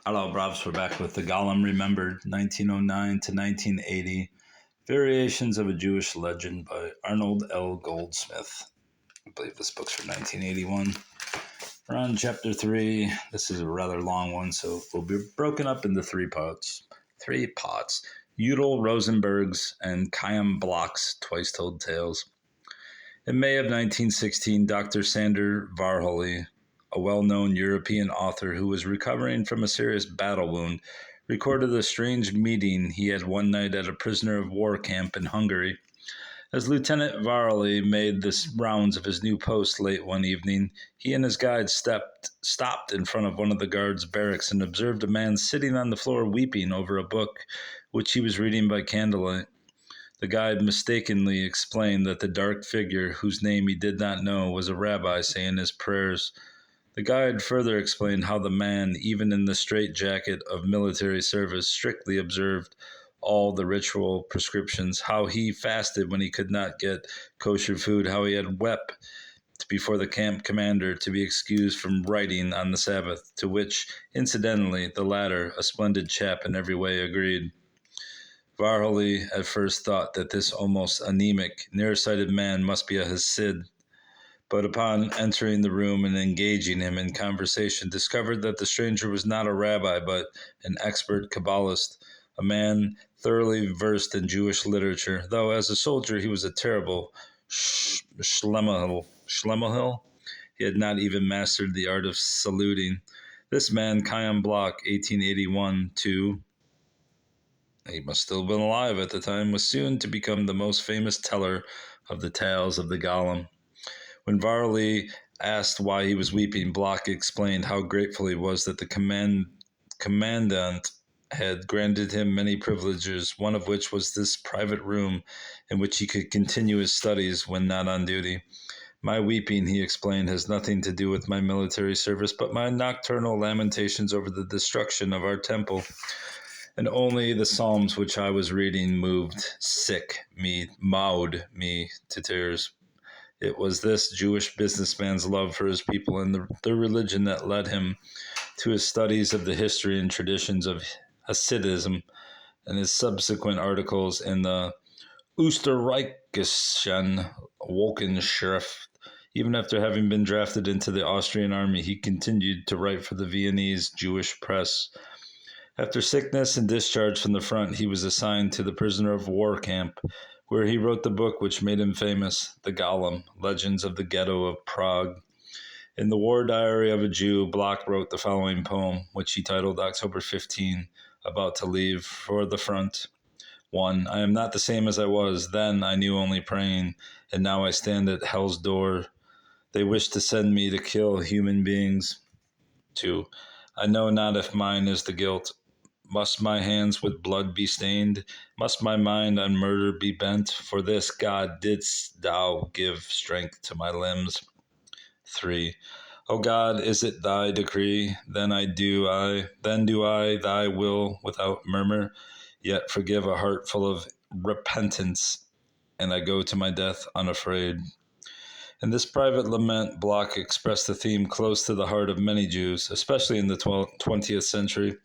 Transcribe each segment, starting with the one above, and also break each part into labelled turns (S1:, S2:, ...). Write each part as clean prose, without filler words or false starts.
S1: Hello, Brobs. We're back with the Golem Remembered, 1909 to 1980, Variations of a Jewish Legend by Arnold L. Goldsmith. I believe this book's from 1981. We're on chapter 3. This is a rather long one, so it will be broken up into three parts. Yudl, Rosenberg's, and Chayim Bloch's Twice Told Tales. In May of 1916, Dr. Sander Varholey, a well-known European author who was recovering from a serious battle wound, recorded a strange meeting he had one night at a prisoner of war camp in Hungary. As Lieutenant Varley made the rounds of his new post late one evening, he and his guide stopped in front of one of the guards' barracks and observed a man sitting on the floor weeping over a book which he was reading by candlelight. The guide mistakenly explained that the dark figure, whose name he did not know, was a rabbi saying his prayers. The guide further explained how the man, even in the straitjacket of military service, strictly observed all the ritual prescriptions, how he fasted when he could not get kosher food, how he had wept before the camp commander to be excused from writing on the Sabbath, to which, incidentally, the latter, a splendid chap in every way, agreed. Varholey at first thought that this almost anemic, nearsighted man must be a Hasid, but upon entering the room and engaging him in conversation, discovered that the stranger was not a rabbi, but an expert Kabbalist, a man thoroughly versed in Jewish literature, though as a soldier he was a terrible Schlemahil. He had not even mastered the art of saluting. This man, Chayim Bloch, 1881 to... he must still have been alive at the time, was soon to become the most famous teller of the tales of the Golem. When Varley asked why he was weeping, Bloch explained how grateful he was that the commandant had granted him many privileges, one of which was this private room in which he could continue his studies when not on duty. My weeping, he explained, has nothing to do with my military service, but my nocturnal lamentations over the destruction of our temple. And only the Psalms which I was reading mauled me to tears. It was this Jewish businessman's love for his people and the religion that led him to his studies of the history and traditions of Hasidism and his subsequent articles in the Österreichischen Wochenschrift. Even after having been drafted into the Austrian army, he continued to write for the Viennese Jewish press. After sickness and discharge from the front, he was assigned to the prisoner of war camp, where he wrote the book which made him famous, The Golem, Legends of the Ghetto of Prague. In the War Diary of a Jew, Bloch wrote the following poem, which he titled October 15, about to leave for the front. 1. I am not the same as I was. Then I knew only praying, and now I stand at hell's door. They wish to send me to kill human beings. 2. I know not if mine is the guilt. Must my hands with blood be stained? Must my mind on murder be bent? For this, God, didst thou give strength to my limbs. 3. O God, is it thy decree? Then do I thy will without murmur, yet forgive a heart full of repentance, and I go to my death unafraid. In this private lament, Bloch expressed a theme close to the heart of many Jews, especially in the 20th century.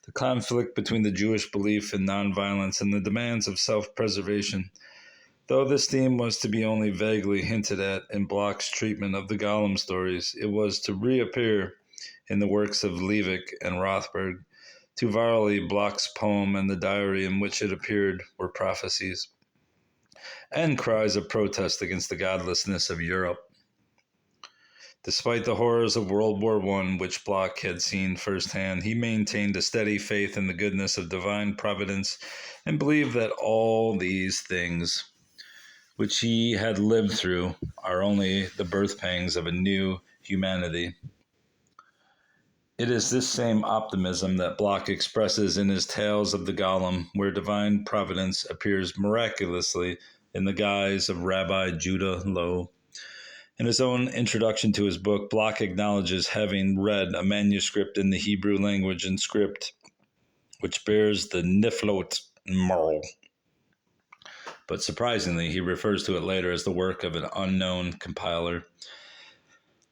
S1: The conflict between the Jewish belief in nonviolence and the demands of self-preservation. Though this theme was to be only vaguely hinted at in Bloch's treatment of the Golem stories, it was to reappear in the works of Liebig and Rothberg. To Varley, Bloch's poem and the diary in which it appeared were prophecies and cries of protest against the godlessness of Europe. Despite the horrors of World War I, which Bloch had seen firsthand, he maintained a steady faith in the goodness of divine providence and believed that all these things, which he had lived through, are only the birth pangs of a new humanity. It is this same optimism that Bloch expresses in his Tales of the Golem, where divine providence appears miraculously in the guise of Rabbi Judah Loew. In his own introduction to his book, Bloch acknowledges having read a manuscript in the Hebrew language and script, which bears the Niflot Moral. But surprisingly, he refers to it later as the work of an unknown compiler.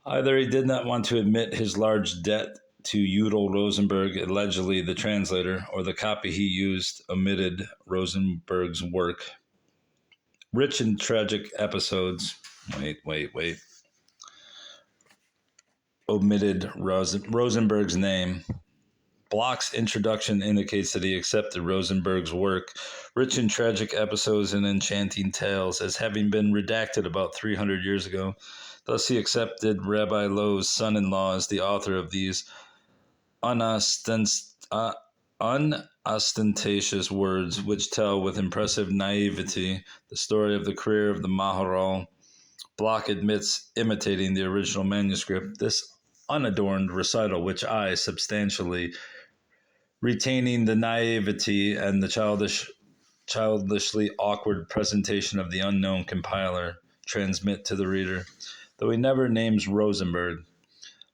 S1: Either he did not want to admit his large debt to Yudl Rosenberg, allegedly the translator, or the copy he used, omitted Rosenberg's work. Rich in tragic episodes. Wait. Omitted Rosenberg's name. Bloch's introduction indicates that he accepted Rosenberg's work, rich in tragic episodes and enchanting tales, as having been redacted about 300 years ago. Thus he accepted Rabbi Lowe's son-in-law as the author of these unostentatious words, which tell with impressive naivety the story of the career of the Maharal. Bloch admits imitating the original manuscript. This unadorned recital, which I, substantially retaining the naivety and the childishly awkward presentation of the unknown compiler, transmit to the reader. Though he never names Rosenberg,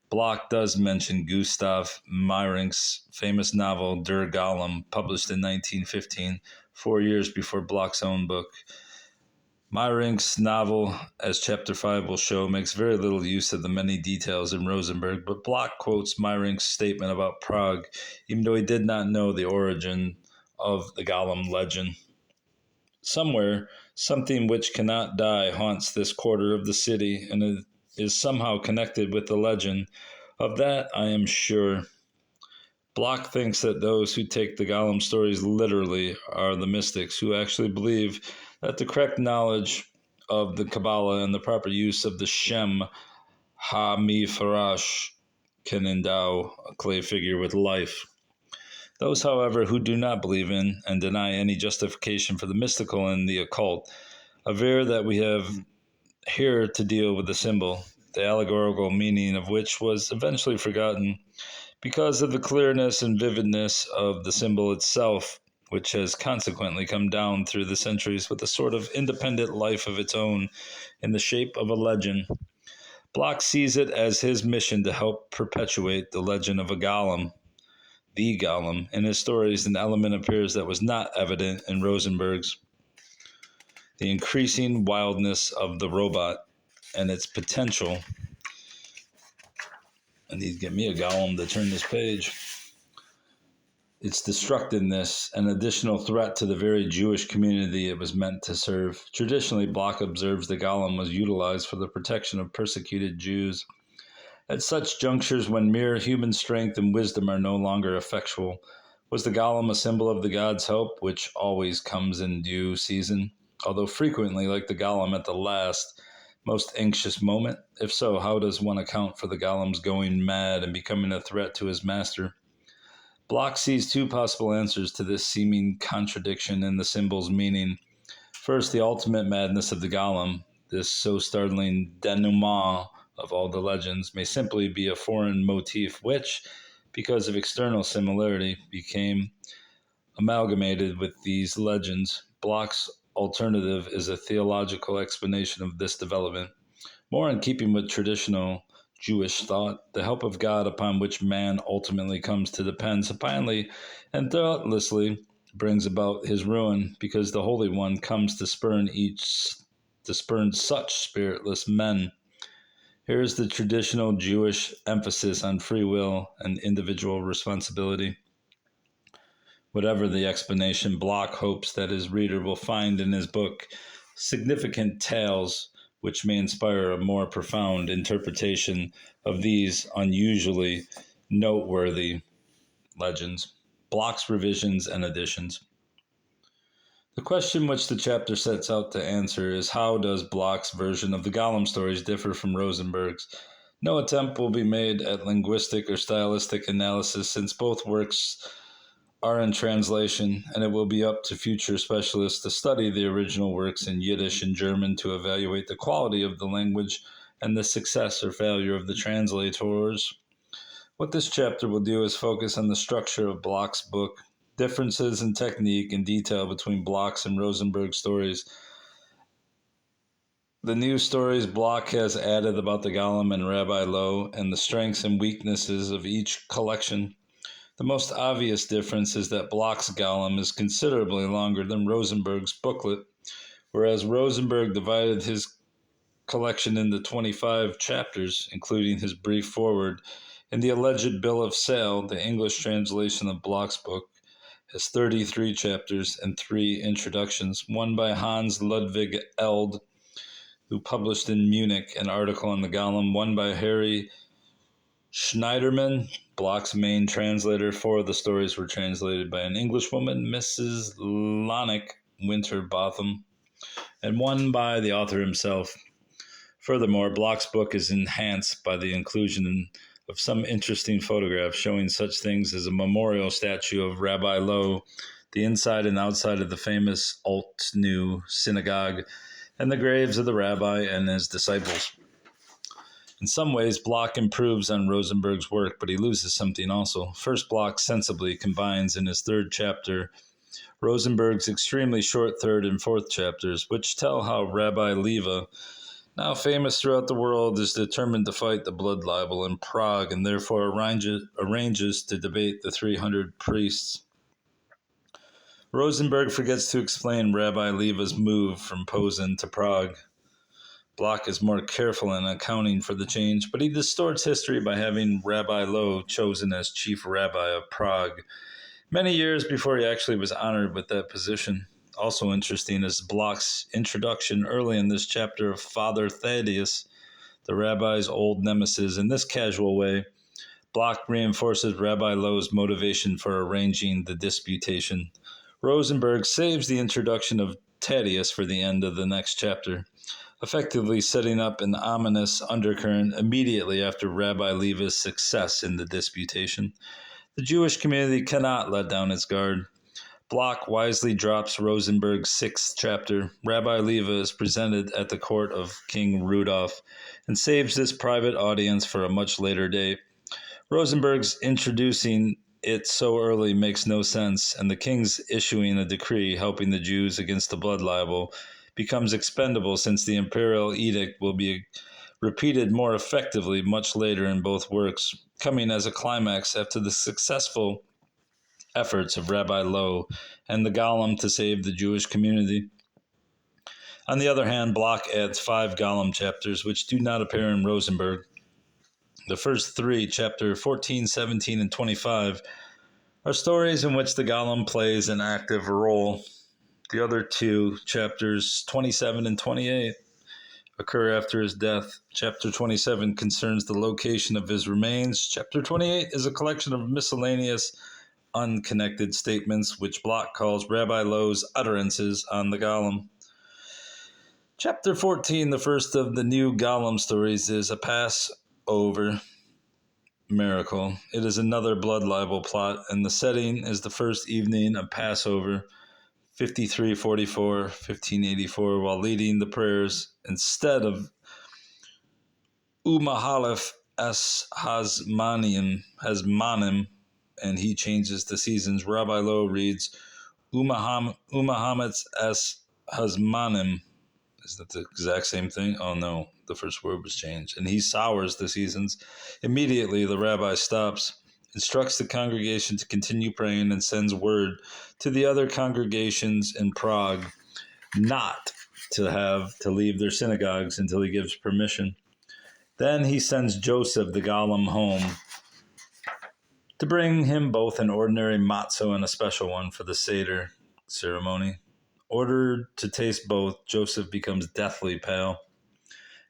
S1: Bloch does mention Gustav Meyrink's famous novel Der Golem, published in 1915, 4 years before Bloch's own book. Meyrink's novel, as Chapter 5 will show, makes very little use of the many details in Rosenberg, but Bloch quotes Meyrink's statement about Prague, even though he did not know the origin of the Golem legend. Somewhere, something which cannot die haunts this quarter of the city, and it is somehow connected with the legend. Of that I am sure. Bloch thinks that those who take the Golem stories literally are the mystics, who actually believe that the correct knowledge of the Kabbalah and the proper use of the Shem HaMifarash can endow a clay figure with life. Those, however, who do not believe in and deny any justification for the mystical and the occult, aver that we have here to deal with the symbol, the allegorical meaning of which was eventually forgotten because of the clearness and vividness of the symbol itself, which has consequently come down through the centuries with a sort of independent life of its own in the shape of a legend. Bloch sees it as his mission to help perpetuate the legend of a golem, the golem. In his stories, an element appears that was not evident in Rosenberg's: the increasing wildness of the robot and its potential. I need to get me a golem to turn this page. Its destructiveness, an additional threat to the very Jewish community it was meant to serve. Traditionally, Bloch observes the golem was utilized for the protection of persecuted Jews. At such junctures, when mere human strength and wisdom are no longer effectual, was the golem a symbol of the God's help, which always comes in due season, although frequently like the golem at the last, most anxious moment? If so, how does one account for the golem's going mad and becoming a threat to his master? Bloch sees two possible answers to this seeming contradiction in the symbol's meaning. First, the ultimate madness of the golem, this so startling denouement of all the legends, may simply be a foreign motif which, because of external similarity, became amalgamated with these legends. Bloch's alternative is a theological explanation of this development, more in keeping with traditional Jewish thought. The help of God upon which man ultimately comes to depend supinely and thoughtlessly brings about his ruin, because the Holy One comes to spurn such spiritless men. Here is the traditional Jewish emphasis on free will and individual responsibility. Whatever the explanation, Bloch hopes that his reader will find in his book significant tales which may inspire a more profound interpretation of these unusually noteworthy legends. Bloch's revisions and additions. The question which the chapter sets out to answer is, how does Bloch's version of the Golem stories differ from Rosenberg's? No attempt will be made at linguistic or stylistic analysis, since both works are in translation, and it will be up to future specialists to study the original works in Yiddish and German to evaluate the quality of the language and the success or failure of the translators. What this chapter will do is focus on the structure of Bloch's book, differences in technique and detail between Bloch's and Rosenberg's stories, the new stories Bloch has added about the Golem and Rabbi Lowe, and the strengths and weaknesses of each collection. The most obvious difference is that Bloch's Golem is considerably longer than Rosenberg's booklet, whereas Rosenberg divided his collection into 25 chapters, including his brief foreword, In the alleged bill of sale, the English translation of Bloch's book has 33 chapters and 3 introductions, one by Hans Ludwig Eld, who published in Munich an article on the Golem, one by Harry Schneiderman, Bloch's main translator. 4 of the stories were translated by an Englishwoman, Mrs. Lonick Winterbotham, and one by the author himself. Furthermore, Bloch's book is enhanced by the inclusion of some interesting photographs showing such things as a memorial statue of Rabbi Lowe, the inside and outside of the famous Alt-Nu synagogue, and the graves of the rabbi and his disciples. In some ways, Bloch improves on Rosenberg's work, but he loses something also. First, Bloch sensibly combines in his 3rd chapter Rosenberg's extremely short 3rd and 4th chapters, which tell how Rabbi Leva, now famous throughout the world, is determined to fight the blood libel in Prague and therefore arranges to debate the 300 priests. Rosenberg forgets to explain Rabbi Leva's move from Posen to Prague. Bloch is more careful in accounting for the change, but he distorts history by having Rabbi Lowe chosen as chief rabbi of Prague many years before he actually was honored with that position. Also interesting is Bloch's introduction early in this chapter of Father Thaddeus, the rabbi's old nemesis. In this casual way, Bloch reinforces Rabbi Lowe's motivation for arranging the disputation. Rosenberg saves the introduction of Thaddeus for the end of the next chapter, effectively setting up an ominous undercurrent immediately after Rabbi Leva's success in the disputation. The Jewish community cannot let down its guard. Bloch wisely drops Rosenberg's 6th chapter. Rabbi Leva is presented at the court of King Rudolph and saves this private audience for a much later date. Rosenberg's introducing it so early makes no sense, and the king's issuing a decree helping the Jews against the blood libel becomes expendable since the imperial edict will be repeated more effectively much later in both works, coming as a climax after the successful efforts of Rabbi Lowe and the Golem to save the Jewish community. On the other hand, Bloch adds 5 Golem chapters which do not appear in Rosenberg. The first 3, chapter 14, 17, and 25, are stories in which the Golem plays an active role. The other 2, chapters 27 and 28, occur after his death. Chapter 27 concerns the location of his remains. Chapter 28 is a collection of miscellaneous unconnected statements, which Bloch calls Rabbi Lowe's utterances on the Golem. Chapter 14, the first of the new Golem stories, is a Passover miracle. It is another blood libel plot, and the setting is the first evening of Passover, 5344, 1584, while leading the prayers instead of Umahalef es Hasmanim, and he changes the seasons. Rabbi Lowe reads Umahametz es Hasmanim. Is that the exact same thing? Oh no, the first word was changed. And he sours the seasons. Immediately the rabbi stops, instructs the congregation to continue praying, and sends word to the other congregations in Prague not to have to leave their synagogues until he gives permission. Then he sends Joseph the Golem home to bring him both an ordinary matzo and a special one for the Seder ceremony. Ordered to taste both, Joseph becomes deathly pale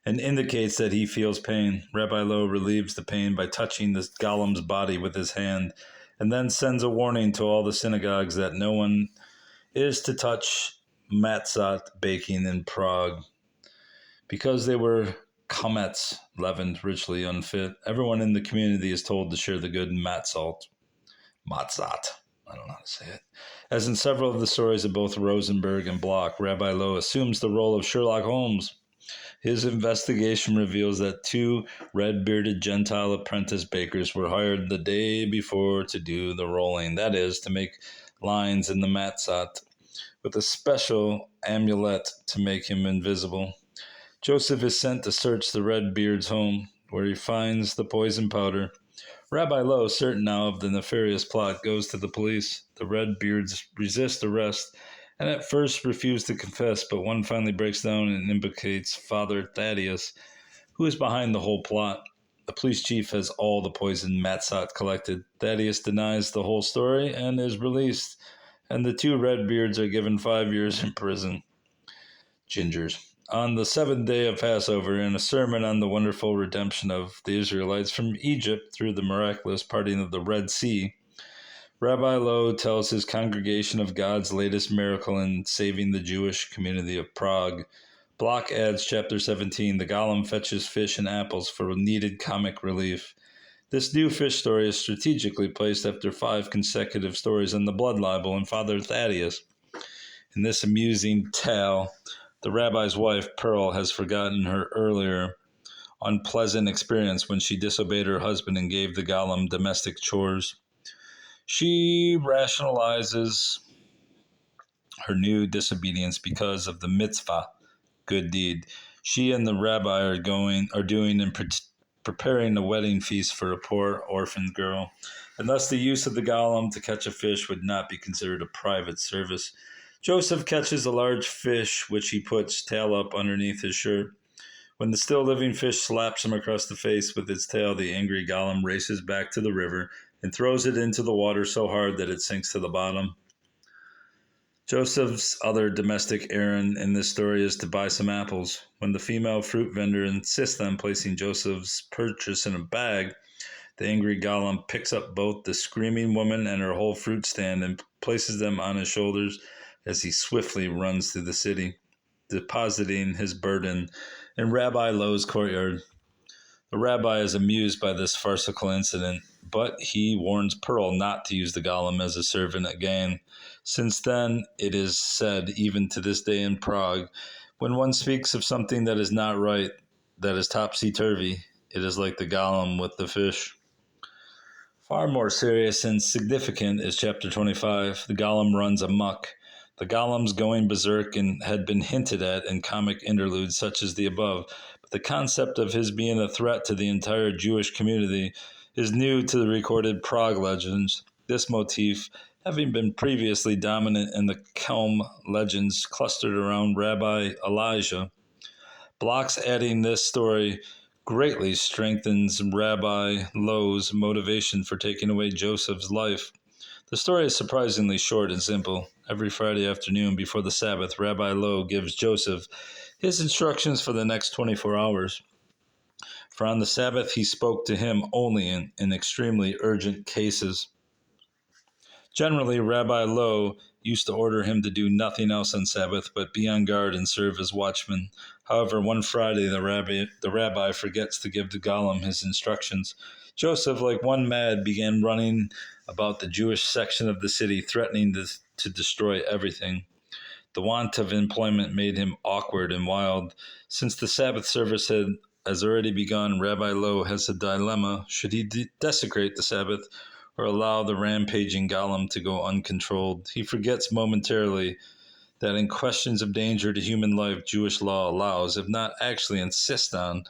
S1: and indicates that he feels pain. Rabbi Lowe relieves the pain by touching the Golem's body with his hand, and then sends a warning to all the synagogues that no one is to touch matzot baking in Prague. Because they were chametz, leavened, richly unfit, everyone in the community is told to share the good matzot. I don't know how to say it. As in several of the stories of both Rosenberg and Bloch, Rabbi Lowe assumes the role of Sherlock Holmes. His investigation reveals that 2 red-bearded Gentile apprentice bakers were hired the day before to do the rolling, that is, to make lines in the matzot, with a special amulet to make him invisible. Joseph is sent to search the Red-Beard's home, where he finds the poison powder. Rabbi Lowe, certain now of the nefarious plot, goes to the police. The Red-Beards resist arrest, and at first refuse to confess, but one finally breaks down and implicates Father Thaddeus, who is behind the whole plot. The police chief has all the poison Matsat collected. Thaddeus denies the whole story and is released, and the two Redbeards are given 5 years in prison. Gingers. On the seventh day of Passover, in a sermon on the wonderful redemption of the Israelites from Egypt through the miraculous parting of the Red Sea, Rabbi Lowe tells his congregation of God's latest miracle in saving the Jewish community of Prague. Bloch adds chapter 17, the Golem fetches fish and apples for needed comic relief. This new fish story is strategically placed after 5 consecutive stories on the blood libel and Father Thaddeus. In this amusing tale, the rabbi's wife, Pearl, has forgotten her earlier unpleasant experience when she disobeyed her husband and gave the Golem domestic chores. She rationalizes her new disobedience because of the mitzvah, good deed, she and the rabbi are doing in preparing a wedding feast for a poor orphan girl, and thus the use of the Golem to catch a fish would not be considered a private service. Joseph catches a large fish, which he puts tail up underneath his shirt. When the still living fish slaps him across the face with its tail, the angry Golem races back to the river and throws it into the water so hard that it sinks to the bottom. Joseph's other domestic errand in this story is to buy some apples. When the female fruit vendor insists on placing Joseph's purchase in a bag, the angry Golem picks up both the screaming woman and her whole fruit stand and places them on his shoulders as he swiftly runs through the city, depositing his burden in Rabbi Lowe's courtyard. The rabbi is amused by this farcical incident, but he warns Pearl not to use the Golem as a servant again. Since then, it is said, even to this day in Prague, when one speaks of something that is not right, that is topsy-turvy, it is like the Golem with the fish. Far more serious and significant is chapter 25, the Golem runs amok. The Golem's going berserk had been hinted at in comic interludes such as the above, but the concept of his being a threat to the entire Jewish community is new to the recorded Prague legends. This motif, having been previously dominant in the Kelm legends clustered around Rabbi Elijah, Bloch's adding this story greatly strengthens Rabbi Lowe's motivation for taking away Joseph's life. The story is surprisingly short and simple. Every Friday afternoon before the Sabbath, Rabbi Lowe gives Joseph his instructions for the next 24 hours. For on the Sabbath he spoke to him only in extremely urgent cases. Generally, Rabbi Lowe used to order him to do nothing else on Sabbath but be on guard and serve as watchman. However, one Friday the rabbi forgets to give the Golem his instructions. Joseph, like one mad, began running about the Jewish section of the city, threatening to destroy everything. The want of employment made him awkward and wild. Since the Sabbath service has already begun, Rabbi Lowe has a dilemma. Should he desecrate the Sabbath or allow the rampaging Golem to go uncontrolled? He forgets momentarily that in questions of danger to human life, Jewish law allows, if not actually insists on,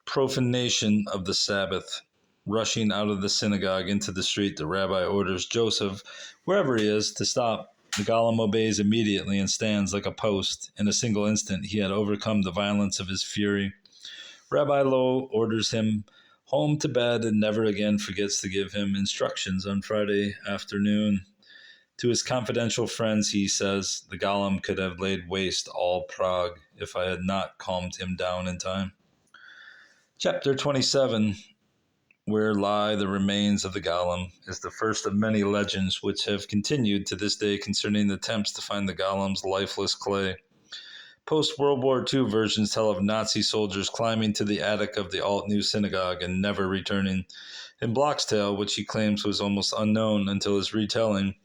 S1: profanation of the Sabbath. Rushing out of the synagogue into the street, the rabbi orders Joseph, wherever he is, to stop. The Golem obeys immediately and stands like a post. In a single instant, he had overcome the violence of his fury. Rabbi Lowe orders him home to bed and never again forgets to give him instructions on Friday afternoon. To his confidential friends, he says, the Golem could have laid waste all Prague if I had not calmed him down in time. Chapter 27, Where Lie the Remains of the Golem, is the first of many legends which have continued to this day concerning the attempts to find the Golem's lifeless clay. Post-World War II versions tell of Nazi soldiers climbing to the attic of the Alt-New synagogue and never returning. In Bloch's tale, which he claims was almost unknown until his retelling,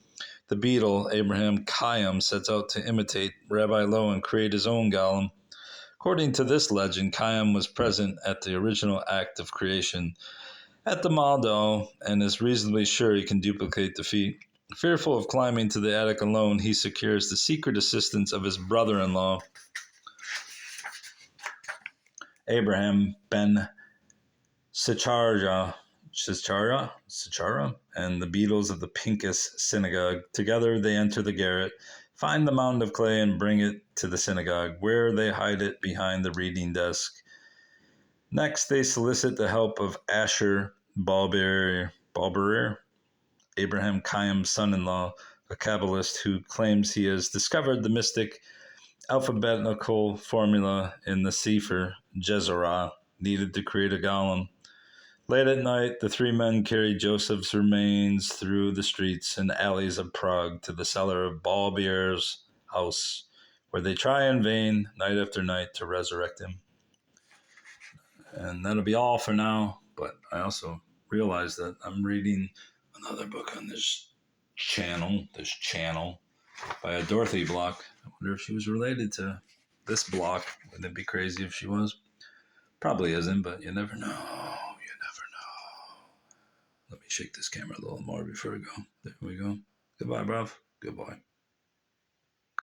S1: the Beadle, Abraham Chayim, sets out to imitate Rabbi Lowe and create his own Golem. According to this legend, Chayim was present at the original act of creation at the Maldo and is reasonably sure he can duplicate the feat. Fearful of climbing to the attic alone, he secures the secret assistance of his brother-in-law, Abraham ben Sichara, and the Beadles of the Pincus synagogue. Together they enter the garret, find the mound of clay, and bring it to the synagogue, where they hide it behind the reading desk. Next, they solicit the help of Asher Balberir, Abraham Chayim's son-in-law, a Kabbalist who claims he has discovered the mystic alphabetical formula in the Sefer Jezerah needed to create a golem. Late at night, the three men carry Joseph's remains through the streets and alleys of Prague to the cellar of Balbier's house, where they try in vain, night after night, to resurrect him. And that'll be all for now, but I also realized that I'm reading another book on this channel by a Dorothy Bloch. I wonder if she was related to this Bloch. Wouldn't it be crazy if she was? Probably isn't, but you never know. You never know. Let me shake this camera a little more before we go. There we go. Goodbye, bruv. Goodbye.